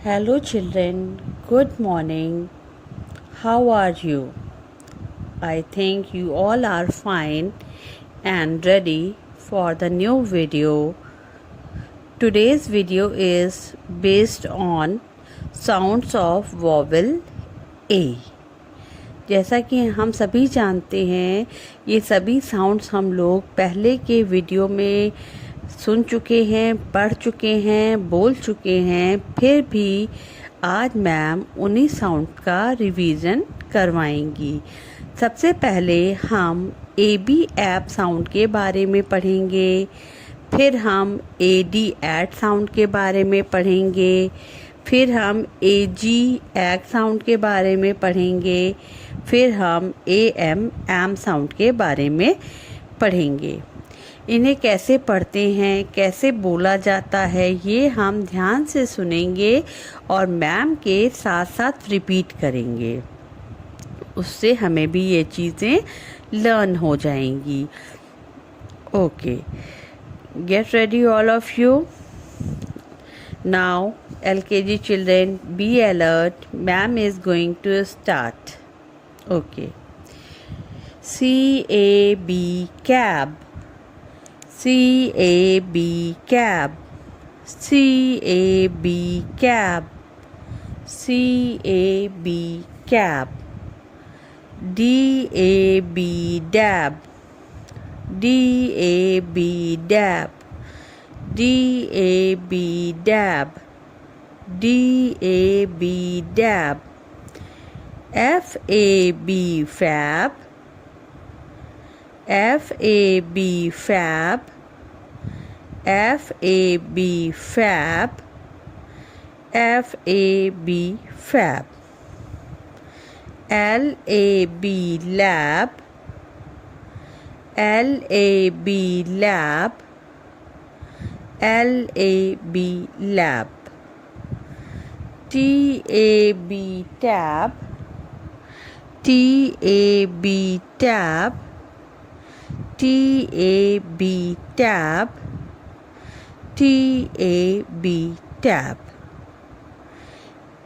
Hello, children. Good morning. How are you? I think you all are fine and ready for the new video. Today's video is based on sounds of vowel A. जैसा कि हम सभी जानते हैं, ये सभी sounds हम लोग पहले के वीडियो में सुन चुके हैं, पढ़ चुके हैं, बोल चुके हैं। फिर भी आज मैम उन्हीं साउंड का रिवीजन करवाएंगी। सबसे पहले हम ए बी ऐप साउंड के बारे में पढ़ेंगे, फिर हम ए डी एट साउंड के बारे में पढ़ेंगे, फिर हम ए जी एग साउंड के बारे में पढ़ेंगे, फिर हम ए एम साउंड के बारे में पढ़ेंगे। इन्हें कैसे पढ़ते हैं, कैसे बोला जाता है, ये हम ध्यान से सुनेंगे और मैम के साथ साथ रिपीट करेंगे। उससे हमें भी ये चीज़ें लर्न हो जाएंगी। Okay, get ready all of you. Now LKG children, be alert. Ma'am is going to start. Okay. CAB cab. CAB cab. CAB cab. CAB cab. DAB dab. DAB dab. DAB dab. DAB dab. FAB fab. FAB fab. FAB fab. FAB fab. LAB lab. LAB lab. LAB lab. TAB tab. TAB tab. TAB tab. TAB tab.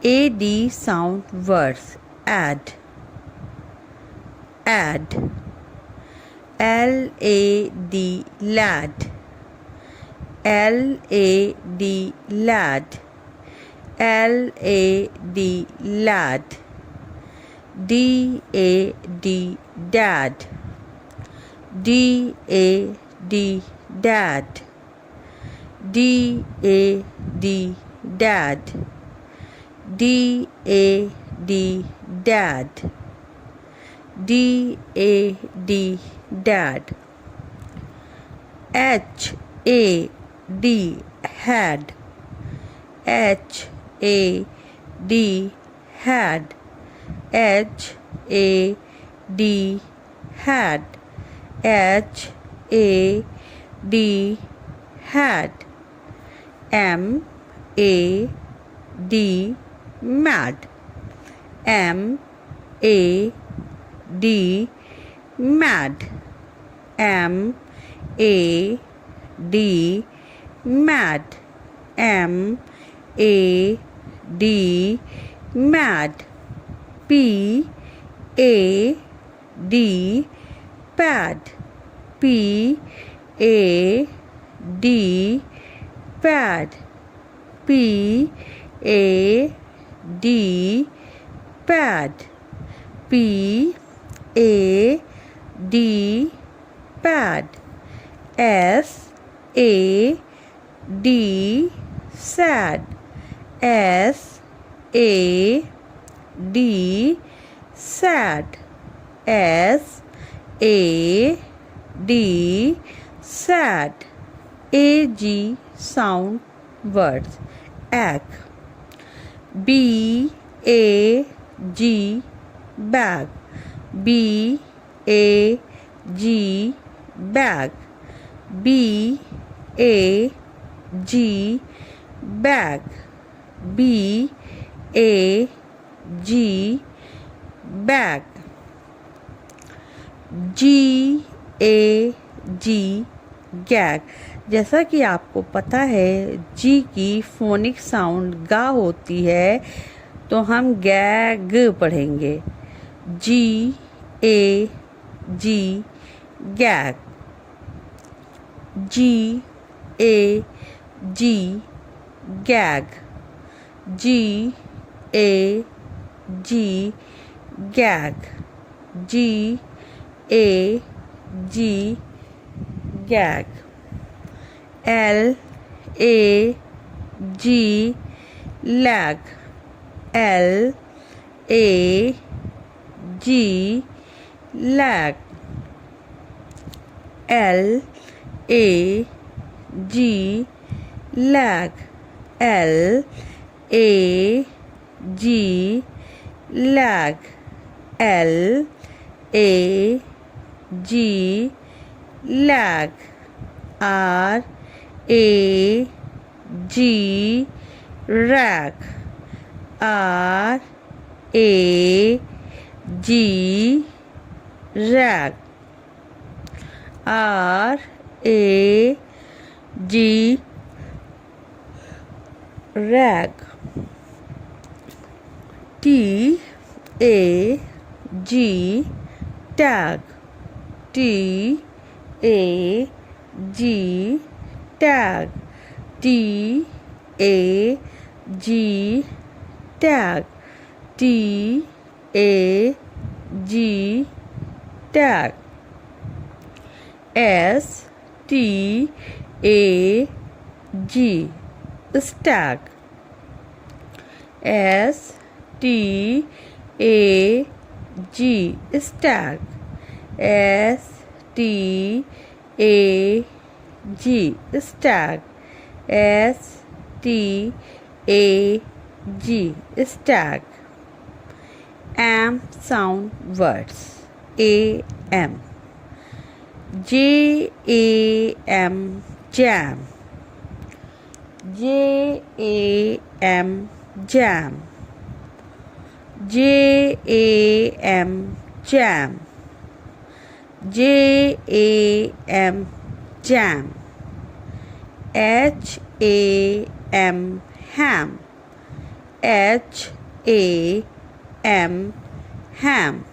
AD sound words. Add. Add. LAD lad. LAD lad. LAD lad. DAD dad. DAD dad. DAD dad. DAD dad. DAD dad. HAD had. HAD had. HAD had. HAD had. MAD mad. MAD mad. MAD mad. MAD mad. PAD pad. PAD pad. PAD pad. PAD pad. SAD sad. SAD sad. SAD sad. AG sound words. Egg. BAG bag. BAG bag. BAG bag. BAG bag. GAG gag. जैसा कि आपको पता है जी की phonic sound गा होती है, तो हम गैग पढ़ेंगे। G A G gag. G A G gag. G A G gag. G A G gag. L A G lag। L A G lag। L A G lag। L A G lag। L A G lag। R A G rag। R A G rag। R A G rag। T A G tag। T A G tag। T A G tag। T A G tag। S T A G stag। S T A G stag। S T A G stag। S T A G stag। M sound words. A M. J A M jam। J A M jam। J A M jam। J A M jam। H A M ham। H A M ham।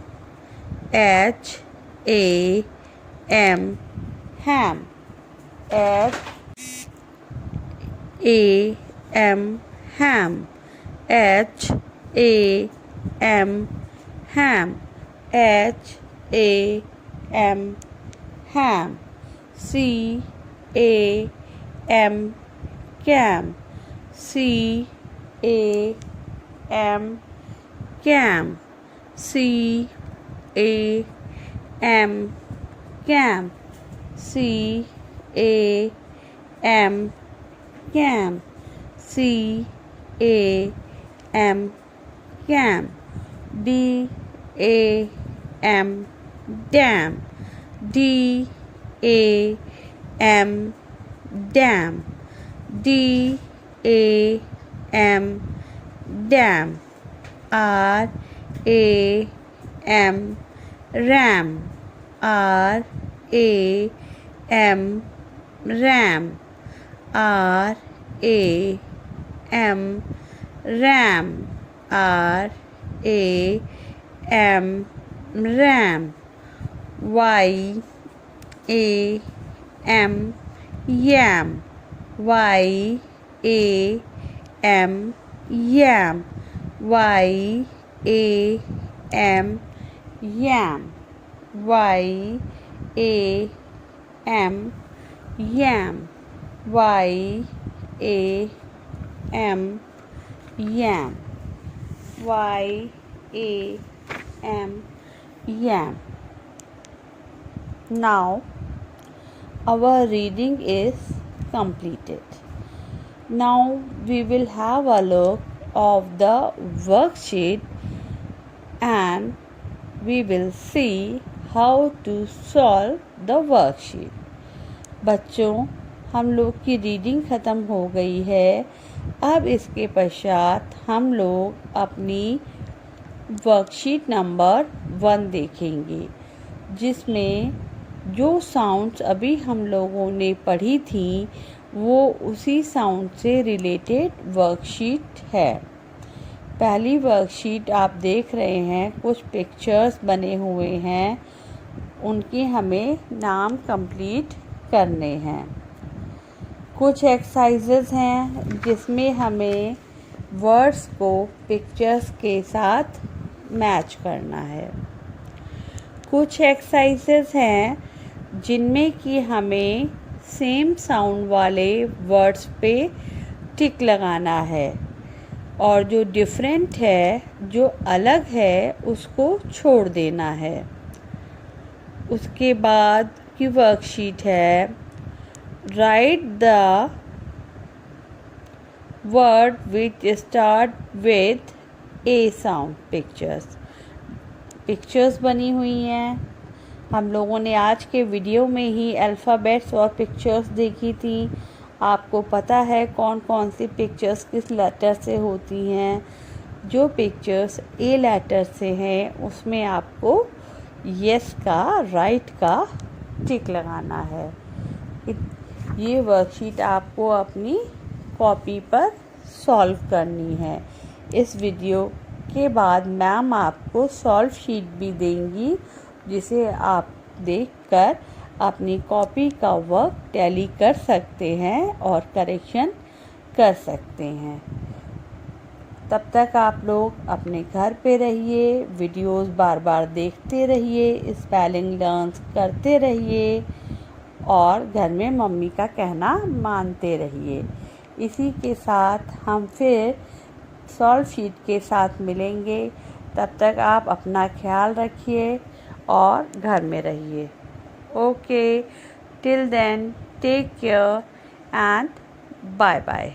H A M ham। H A M ham। H A M ham। H A M ham। C A M cam। C A M cam। C A M cam। C A M cam। C A M cam। D A M dam। D A M dam। D A M dam। R A M ram। R A M ram। R A M ram। R A M ram। Y A M yam। Y A M yam। Y A M yam। Y A M yam। Y A M yam। Y A M yam. Now our reading is completed. Now we will have a look of the worksheet and we will see how to solve the worksheet. बच्चों, हम लोग की reading ख़त्म हो गई है। अब इसके पश्चात हम लोग अपनी वर्कशीट नंबर 1 देखेंगे, जिसमें जो साउंड्स अभी हम लोगों ने पढ़ी थी वो उसी साउंड से रिलेटेड वर्कशीट है। पहली वर्कशीट आप देख रहे हैं, कुछ पिक्चर्स बने हुए हैं, उनके हमें नाम कंप्लीट करने हैं। कुछ एक्सरसाइजेस हैं जिसमें हमें वर्ड्स को पिक्चर्स के साथ मैच करना है। कुछ एक्सरसाइजेस हैं जिनमें कि हमें सेम साउंड वाले वर्ड्स पे टिक लगाना है और जो डिफरेंट है, जो अलग है, उसको छोड़ देना है। उसके बाद की वर्कशीट है right the word which start with A sound. Pictures बनी हुई हैं। हम लोगों ने आज के वीडियो में ही अल्फ़ाबेट्स और पिक्चर्स देखी थी। आपको पता है कौन कौन सी पिक्चर्स किस लेटर से होती हैं। जो पिक्चर्स ए लेटर से हैं उसमें आपको यस का, राइट का टिक लगाना है। ये वर्कशीट आपको अपनी कॉपी पर सॉल्व करनी है। इस वीडियो के बाद मैम आपको सॉल्व शीट भी देंगी जिसे आप देखकर अपनी कॉपी का वर्क टैली कर सकते हैं और करेक्शन कर सकते हैं। तब तक आप लोग अपने घर पे रहिए, वीडियोस बार बार देखते रहिए, स्पेलिंग लर्न करते रहिए और घर में मम्मी का कहना मानते रहिए। इसी के साथ हम फिर सॉल्व शीट के साथ मिलेंगे। तब तक आप अपना ख्याल रखिए और घर में रहिए। Okay, till then take care and bye bye.